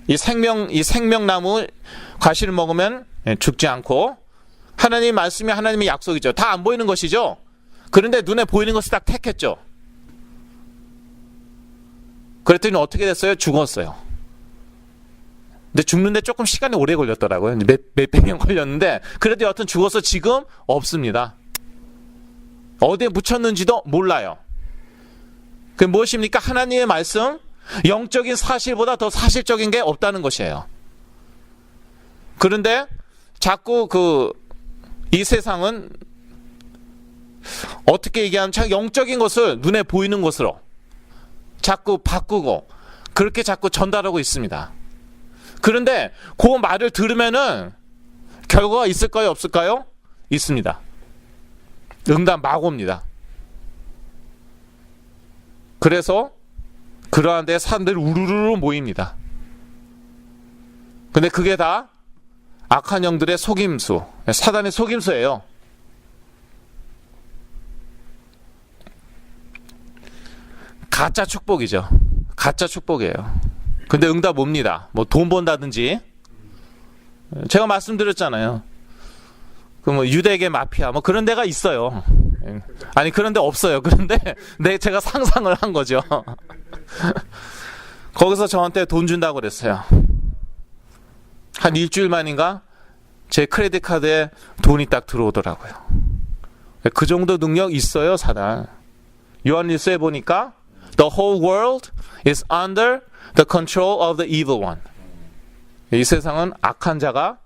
Speaker 1: 이 생명나무 과실을 먹으면 죽지 않고, 하나님의 말씀이 하나님의 약속이죠. 다 안 보이는 것이죠. 그런데 눈에 보이는 것을 딱 택했죠. 그랬더니 어떻게 됐어요? 죽었어요. 근데 죽는데 조금 시간이 오래 걸렸더라고요. 몇백 년 걸렸는데, 그래도 여하튼 죽어서 지금 없습니다. 어디에 묻혔는지도 몰라요. 그게 무엇입니까? 하나님의 말씀, 영적인 사실보다 더 사실적인 게 없다는 것이에요. 그런데 자꾸 이 세상은 어떻게 얘기하면 참 영적인 것을 눈에 보이는 것으로 자꾸 바꾸고 그렇게 자꾸 전달하고 있습니다. 그런데 그 말을 들으면은 결과가 있을까요? 없을까요? 있습니다. 응답 막 옵니다. 그래서 그러한 데 사람들이 우르르 모입니다. 근데 그게 다 악한 영들의 속임수, 사단의 속임수예요. 가짜 축복이죠. 가짜 축복이에요. 근데 응답 옵니다. 뭐 돈 번다든지. 제가 말씀드렸잖아요. 유대계 마피아 뭐 그런 데가 있어요. 아니 그런 데 없어요. 그런데 제가 상상을 한 거죠. 거기서 저한테 돈 준다고 그랬어요. 한 일주일 만인가 제 크레딧 카드에 돈이 딱 들어오더라고요. 그 정도 능력 있어요, 사단. 요한일서에 보니까 The whole world is under the control of the evil one. 이 세상은 악한 자가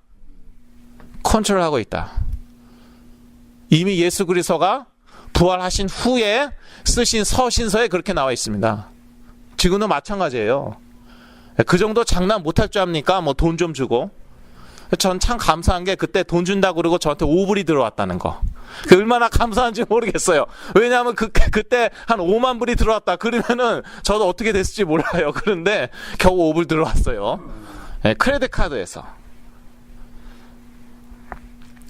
Speaker 1: 컨트롤하고 있다. 이미 예수 그리스도가 부활하신 후에 쓰신 서신서에 그렇게 나와 있습니다. 지금도 마찬가지예요. 그 정도 장난 못할 줄 압니까? 뭐 돈 좀 주고. 전 참 감사한 게 그때 돈 준다고 그러고 저한테 5불이 들어왔다는 거. 얼마나 감사한지 모르겠어요. 왜냐하면 그때 한 5만 불이 들어왔다. 그러면은 저도 어떻게 됐을지 몰라요. 그런데 겨우 5불 들어왔어요. 네, 크레딧 카드에서.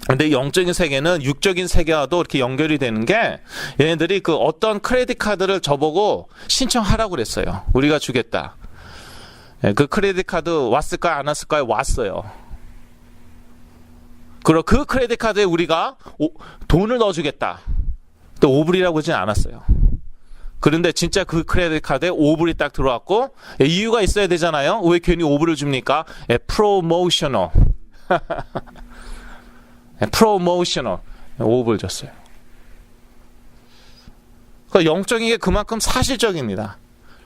Speaker 1: 근데 영적인 세계는 육적인 세계와도 이렇게 연결이 되는 게 얘네들이 그 어떤 크레딧 카드를 저보고 신청하라고 그랬어요. 우리가 주겠다. 네, 그 크레딧 카드 왔을까요? 안 왔을까요? 왔어요. 그리고 그 크레딧 카드에 우리가 돈을 넣어주겠다. 또 5불이라고 하진 않았어요. 그런데 진짜 그 크레딧 카드에 5불이 딱 들어왔고, 이유가 있어야 되잖아요. 왜 괜히 5불을 줍니까? 프로모셔널. 프로모셔널 5불 줬어요. 그러니까 영적인 게 그만큼 사실적입니다.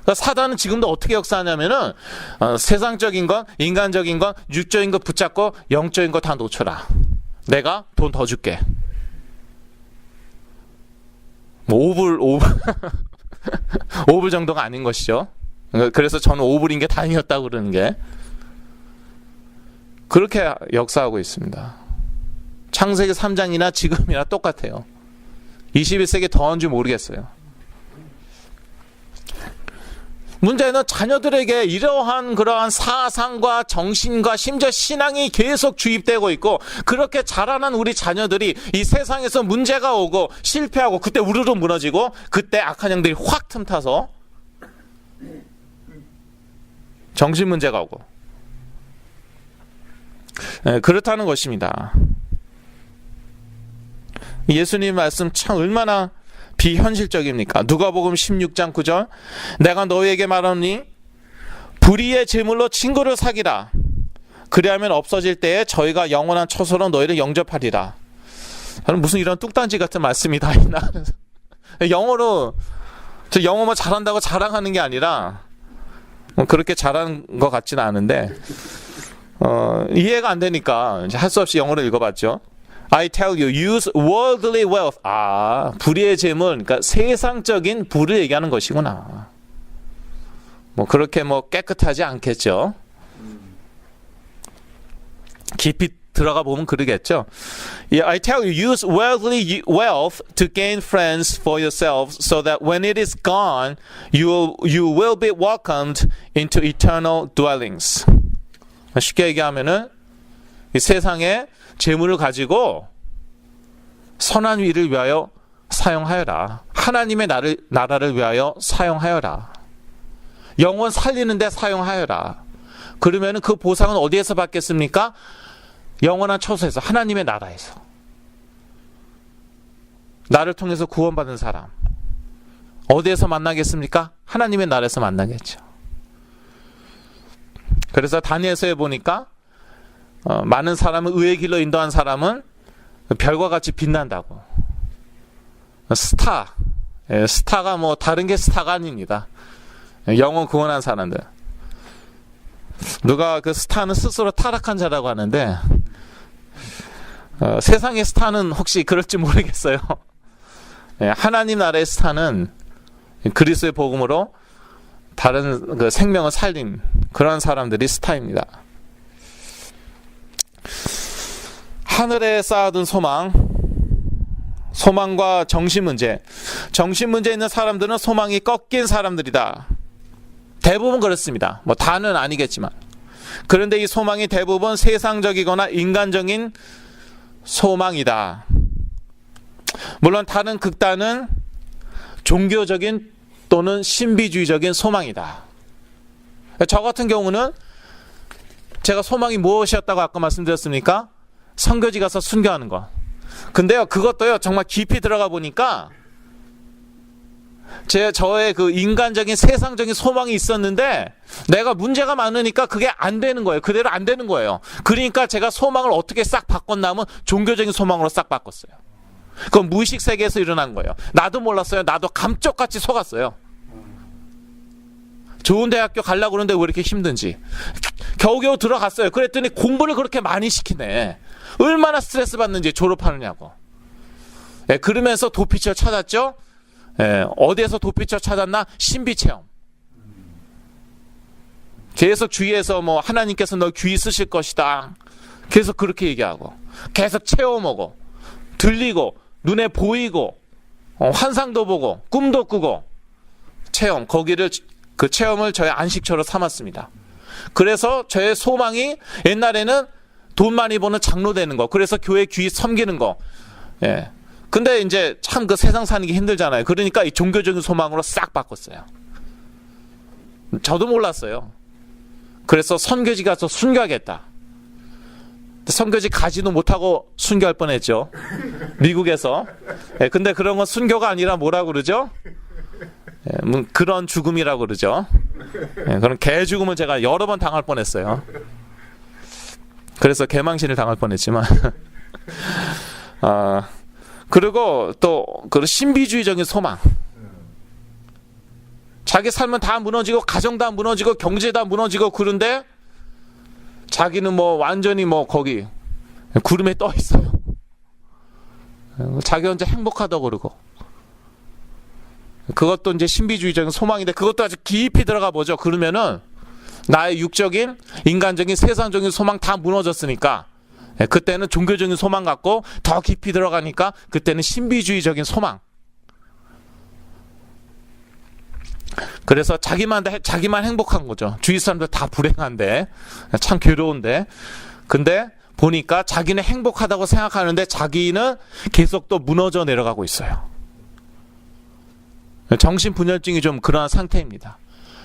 Speaker 1: 그러니까 사단은 지금도 어떻게 역사하냐면은 세상적인 건, 인간적인 건, 육적인 거 붙잡고 영적인 거 다 놓쳐라. 내가 돈 더 줄게. 뭐 5불 정도가 아닌 것이죠. 그래서 저는 5불인 게 다행이었다고 그러는 게. 그렇게 역사하고 있습니다. 창세기 3장이나 지금이나 똑같아요. 21세기 더한지 모르겠어요. 문제는 자녀들에게 이러한 그러한 사상과 정신과 심지어 신앙이 계속 주입되고 있고, 그렇게 자라난 우리 자녀들이 이 세상에서 문제가 오고 실패하고 그때 우르르 무너지고, 그때 악한 영들이 확 틈타서 정신 문제가 오고, 그렇다는 것입니다. 예수님 말씀 참 얼마나 비현실적입니까? 누가복음 16장 9절, 내가 너희에게 말하노니 불의의 제물로 친구를 사귀라. 그리하면 없어질 때에 저희가 영원한 처소로 너희를 영접하리라. 무슨 이런 뚝단지 같은 말씀이 다 있나? 영어로, 저 영어만 잘한다고 자랑하는 게 아니라 그렇게 잘하는 것 같지는 않은데 이해가 안 되니까 할 수 없이 영어로 읽어봤죠. I tell you, use worldly wealth. 불의의 재물, 그러니까 세상적인 부를 얘기하는 것이구나. 뭐 그렇게 뭐 깨끗하지 않겠죠. 깊이 들어가 보면 그러겠죠. I tell you, use worldly wealth to gain friends for yourselves, so that when it is gone, you will be welcomed into eternal dwellings. 쉽게 얘기하면은 이 세상에 재물을 가지고 선한 일을 위하여 사용하여라. 하나님의 나라를 위하여 사용하여라. 영혼 살리는 데 사용하여라. 그러면 그 보상은 어디에서 받겠습니까? 영원한 처소에서, 하나님의 나라에서. 나를 통해서 구원받은 사람 어디에서 만나겠습니까? 하나님의 나라에서 만나겠죠. 그래서 다니엘서에 보니까 많은 사람을 의의 길로 인도한 사람은 별과 같이 빛난다고. 스타가 뭐 다른 게 스타가 아닙니다. 영원 구원한 사람들. 누가 그 스타는 스스로 타락한 자라고 하는데 세상의 스타는 혹시 그럴지 모르겠어요. 하나님 나라의 스타는 그리스도의 복음으로 다른 그 생명을 살린 그런 사람들이 스타입니다. 하늘에 쌓아둔 소망과 정신 문제 있는 사람들은 소망이 꺾인 사람들이다. 대부분 그렇습니다. 뭐 다는 아니겠지만. 그런데 이 소망이 대부분 세상적이거나 인간적인 소망이다. 물론 다른 극단은 종교적인 또는 신비주의적인 소망이다. 저 같은 경우는 제가 소망이 무엇이었다고 아까 말씀드렸습니까? 선교지 가서 순교하는 것. 근데요, 그것도요, 정말 깊이 들어가 보니까 저의 그 인간적인 세상적인 소망이 있었는데 내가 문제가 많으니까 그게 안 되는 거예요. 그대로 안 되는 거예요. 그러니까 제가 소망을 어떻게 싹 바꿨냐면 종교적인 소망으로 싹 바꿨어요. 그건 무의식 세계에서 일어난 거예요. 나도 몰랐어요. 나도 감쪽같이 속았어요. 좋은 대학교 가려고 그러는데 왜 이렇게 힘든지. 겨우겨우 들어갔어요. 그랬더니 공부를 그렇게 많이 시키네. 얼마나 스트레스 받는지 졸업하느냐고. 그러면서 도피처를 찾았죠. 어디에서 도피처 찾았나? 신비체험. 계속 주위에서 뭐 하나님께서 너 귀 쓰실 것이다. 계속 그렇게 얘기하고 계속 체험하고 들리고 눈에 보이고 환상도 보고 꿈도 꾸고 체험. 거기를 그 체험을 저의 안식처로 삼았습니다. 그래서 저의 소망이 옛날에는 돈 많이 버는 장로 되는 거. 그래서 교회 귀 섬기는 거. 근데 이제 참 그 세상 사는 게 힘들잖아요. 그러니까 이 종교적인 소망으로 싹 바꿨어요. 저도 몰랐어요. 그래서 선교지 가서 순교하겠다. 선교지 가지도 못하고 순교할 뻔했죠. 미국에서. 근데 그런 건 순교가 아니라 뭐라고 그러죠? 그런 죽음이라고 그러죠. 그런 개 죽음을 제가 여러 번 당할 뻔했어요. 그래서 개망신을 당할 뻔했지만 그리고 또 그 신비주의적인 소망. 자기 삶은 다 무너지고 가정 다 무너지고 경제 다 무너지고 그런데 자기는 뭐 완전히 뭐 거기 구름에 떠 있어요. 자기 혼자 행복하다고 그러고. 그것도 이제 신비주의적인 소망인데 그것도 아주 깊이 들어가 보죠. 그러면은 나의 육적인 인간적인 세상적인 소망 다 무너졌으니까 그때는 종교적인 소망 갖고 더 깊이 들어가니까 그때는 신비주의적인 소망. 그래서 자기만 행복한 거죠. 주위 사람들 다 불행한데 참 괴로운데 근데 보니까 자기는 행복하다고 생각하는데 자기는 계속 또 무너져 내려가고 있어요. 정신분열증이 좀 그러한 상태입니다.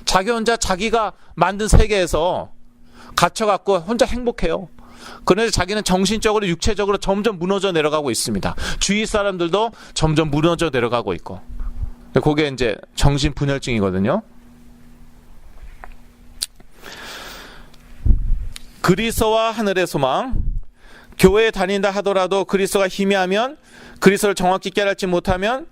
Speaker 1: 자기 혼자 자기가 만든 세계에서 갇혀갖고 혼자 행복해요. 그런데 자기는 정신적으로 육체적으로 점점 무너져 내려가고 있습니다. 주위 사람들도 점점 무너져 내려가고 있고. 그게 이제 정신분열증이거든요. 그리스도와 하늘의 소망. 교회에 다닌다 하더라도 그리스도가 희미하면 그리스도를 정확히 깨닫지 못하면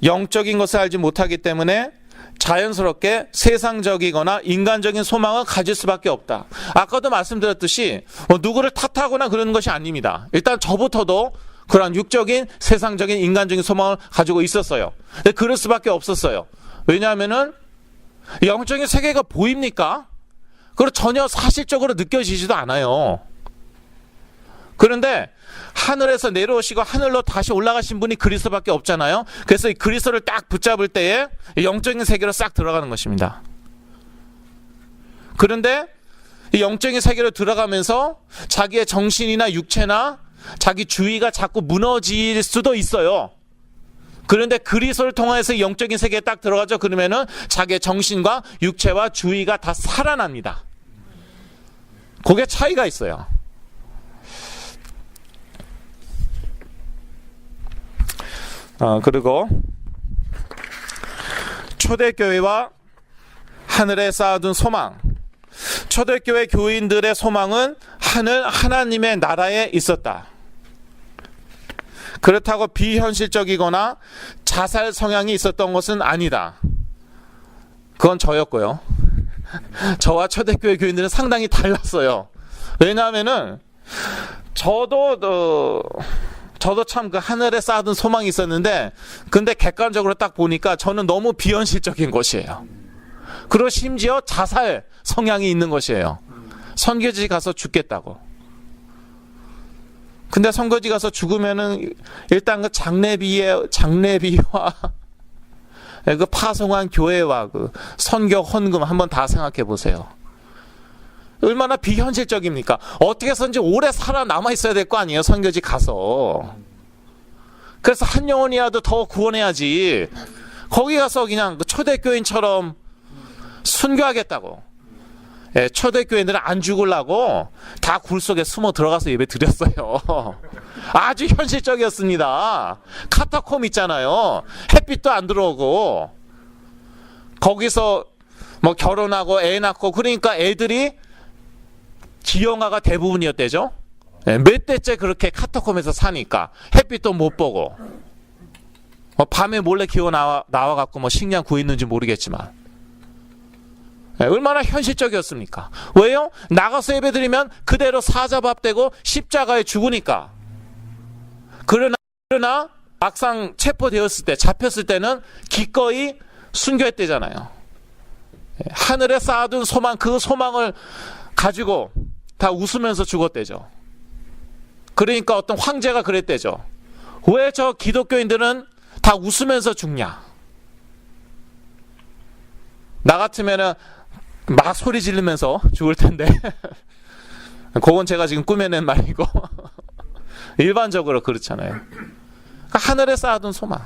Speaker 1: 영적인 것을 알지 못하기 때문에 자연스럽게 세상적이거나 인간적인 소망을 가질 수밖에 없다. 아까도 말씀드렸듯이 누구를 탓하거나 그러는 것이 아닙니다. 일단 저부터도 그러한 육적인 세상적인 인간적인 소망을 가지고 있었어요. 근데 그럴 수밖에 없었어요. 왜냐하면은 영적인 세계가 보입니까? 그리고 전혀 사실적으로 느껴지지도 않아요. 그런데 하늘에서 내려오시고 하늘로 다시 올라가신 분이 그리스도밖에 없잖아요. 그래서 이 그리스도를 딱 붙잡을 때에 영적인 세계로 싹 들어가는 것입니다. 그런데 이 영적인 세계로 들어가면서 자기의 정신이나 육체나 자기 주의가 자꾸 무너질 수도 있어요. 그런데 그리스도를 통해서 영적인 세계에 딱 들어가죠. 그러면은 자기의 정신과 육체와 주의가 다 살아납니다. 그게 차이가 있어요. 그리고 초대교회와 하늘에 쌓아둔 소망. 초대교회 교인들의 소망은 하나님의 나라에 있었다. 그렇다고 비현실적이거나 자살 성향이 있었던 것은 아니다. 그건 저였고요. 저와 초대교회 교인들은 상당히 달랐어요. 왜냐하면은 저도 참 그 하늘에 쌓아둔 소망이 있었는데, 근데 객관적으로 딱 보니까 저는 너무 비현실적인 것이에요. 그리고 심지어 자살 성향이 있는 것이에요. 선교지 가서 죽겠다고. 근데 선교지 가서 죽으면은 일단 그 장례비와 그 파송한 교회와 그 선교 헌금 한번 다 생각해 보세요. 얼마나 비현실적입니까? 어떻게 해서든지 오래 살아남아 있어야 될 거 아니에요, 선교지 가서. 그래서 한 영혼이라도 더 구원해야지. 거기 가서 그냥 초대교인처럼 순교하겠다고. 예, 초대교인들은 안 죽으려고 다 굴 속에 숨어 들어가서 예배 드렸어요. 아주 현실적이었습니다. 카타콤 있잖아요. 햇빛도 안 들어오고 거기서 뭐 결혼하고 애 낳고, 그러니까 애들이 기형아가 대부분이었대죠. 예, 몇 대째 그렇게 카타콤에서 사니까 햇빛도 못 보고 밤에 몰래 기어 나와갖고 뭐 식량 구했는지 모르겠지만, 얼마나 현실적이었습니까? 왜요? 나가서 예배드리면 그대로 사자밥되고 십자가에 죽으니까. 그러나 막상 체포되었을 때, 잡혔을 때는 기꺼이 순교했대잖아요. 하늘에 쌓아둔 소망, 그 소망을 가지고 다 웃으면서 죽었대죠. 그러니까 어떤 황제가 그랬대죠. 왜 저 기독교인들은 다 웃으면서 죽냐? 나 같으면은 막 소리 지르면서 죽을 텐데. 그건 제가 지금 꾸며낸 말이고 일반적으로 그렇잖아요. 그러니까 하늘에 쌓아둔 소망.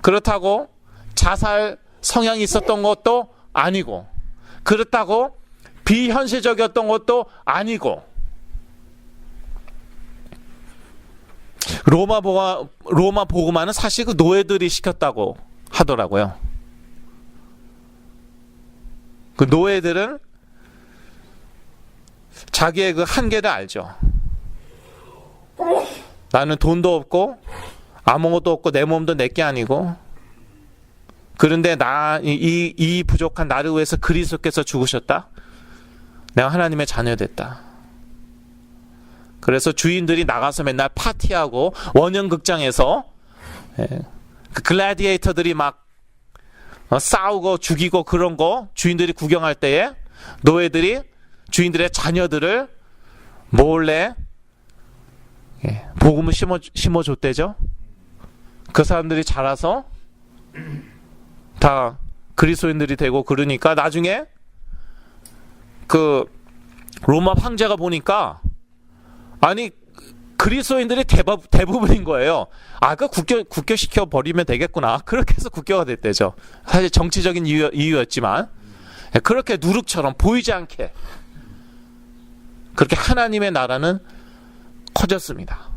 Speaker 1: 그렇다고 자살 성향이 있었던 것도 아니고, 그렇다고 비현실적이었던 것도 아니고, 로마 복음화는 사실 그 노예들이 시켰다고 하더라고요. 그 노예들은 자기의 그 한계를 알죠. 나는 돈도 없고 아무것도 없고 내 몸도 내게 아니고, 그런데 이 부족한 나를 위해서 그리스도께서 죽으셨다. 내가 하나님의 자녀 됐다. 그래서 주인들이 나가서 맨날 파티하고 원형극장에서 그 글래디에이터들이 막 싸우고 죽이고 그런 거 주인들이 구경할 때에 노예들이 주인들의 자녀들을 몰래 복음을 심어줬대죠. 그 사람들이 자라서 다 그리스도인들이 되고, 그러니까 나중에 그 로마 황제가 보니까 아니 그리스도인들이 대부분인 거예요. 그 국교시켜 버리면 되겠구나. 그렇게 해서 국교가 됐대죠. 사실 정치적인 이유였지만 그렇게 누룩처럼 보이지 않게 그렇게 하나님의 나라는 커졌습니다.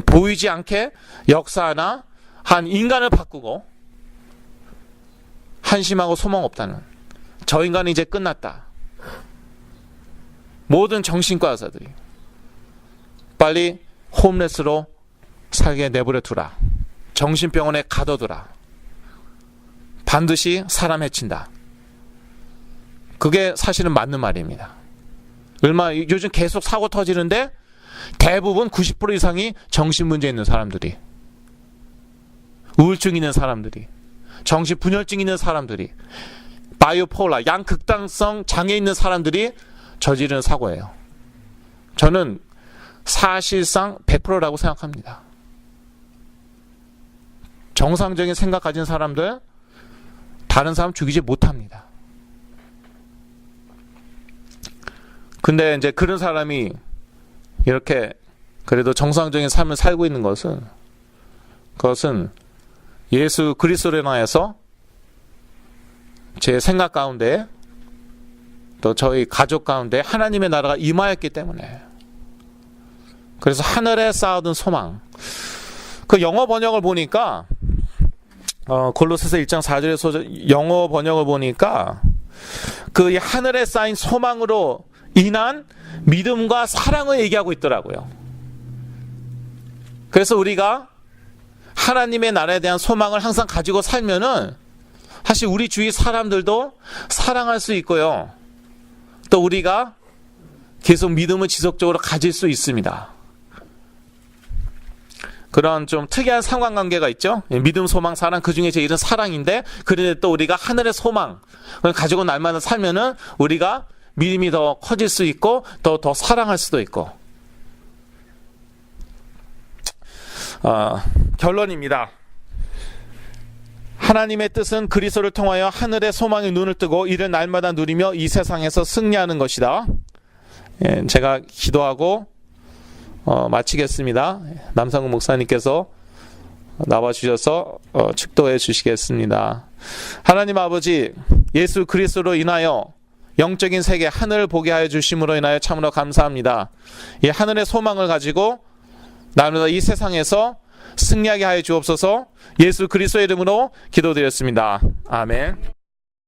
Speaker 1: 보이지 않게 역사나 한 인간을 바꾸고, 한심하고 소망 없다는, 저 인간은 이제 끝났다. 모든 정신과 의사들이 빨리 홈레스로 살게 내버려 두라. 정신병원에 가둬두라. 반드시 사람 해친다. 그게 사실은 맞는 말입니다. 요즘 계속 사고 터지는데 대부분 90% 이상이 정신문제 있는 사람들이, 우울증 있는 사람들이, 정신분열증 있는 사람들이, 바이오폴라, 양극단성 장애 있는 사람들이 저지르는 사고예요. 저는 사실상 100%라고 생각합니다. 정상적인 생각 가진 사람들, 다른 사람 죽이지 못합니다. 근데 이제 그런 사람이 이렇게 그래도 정상적인 삶을 살고 있는 것은, 그것은 예수 그리스도로 인하여서 제 생각 가운데 또 저희 가족 가운데 하나님의 나라가 임하였기 때문에. 그래서 하늘에 쌓아둔 소망. 그 영어 번역을 보니까 골로새서 1장 4절의 영어 번역을 보니까 그 하늘에 쌓인 소망으로 인한 믿음과 사랑을 얘기하고 있더라고요. 그래서 우리가 하나님의 나라에 대한 소망을 항상 가지고 살면은 사실 우리 주위 사람들도 사랑할 수 있고요. 또 우리가 계속 믿음을 지속적으로 가질 수 있습니다. 그런 좀 특이한 상관관계가 있죠. 믿음, 소망, 사랑, 그 중에 제일 은 사랑인데, 그런데 또 우리가 하늘의 소망을 가지고 날마다 살면은 우리가 믿음이 더 커질 수 있고 더 사랑할 수도 있고. 결론입니다. 하나님의 뜻은 그리스도를 통하여 하늘의 소망의 눈을 뜨고 이를 날마다 누리며 이 세상에서 승리하는 것이다. 제가 기도하고 마치겠습니다. 남상훈 목사님께서 나와주셔서 축도해 주시겠습니다. 하나님 아버지, 예수 그리스도로 인하여 영적인 세계 하늘을 보게 하여 주심으로 인하여 참으로 감사합니다. 이 하늘의 소망을 가지고 날마다 이 세상에서 승리하게 하여 주옵소서. 예수 그리스도의 이름으로 기도드렸습니다. 아멘.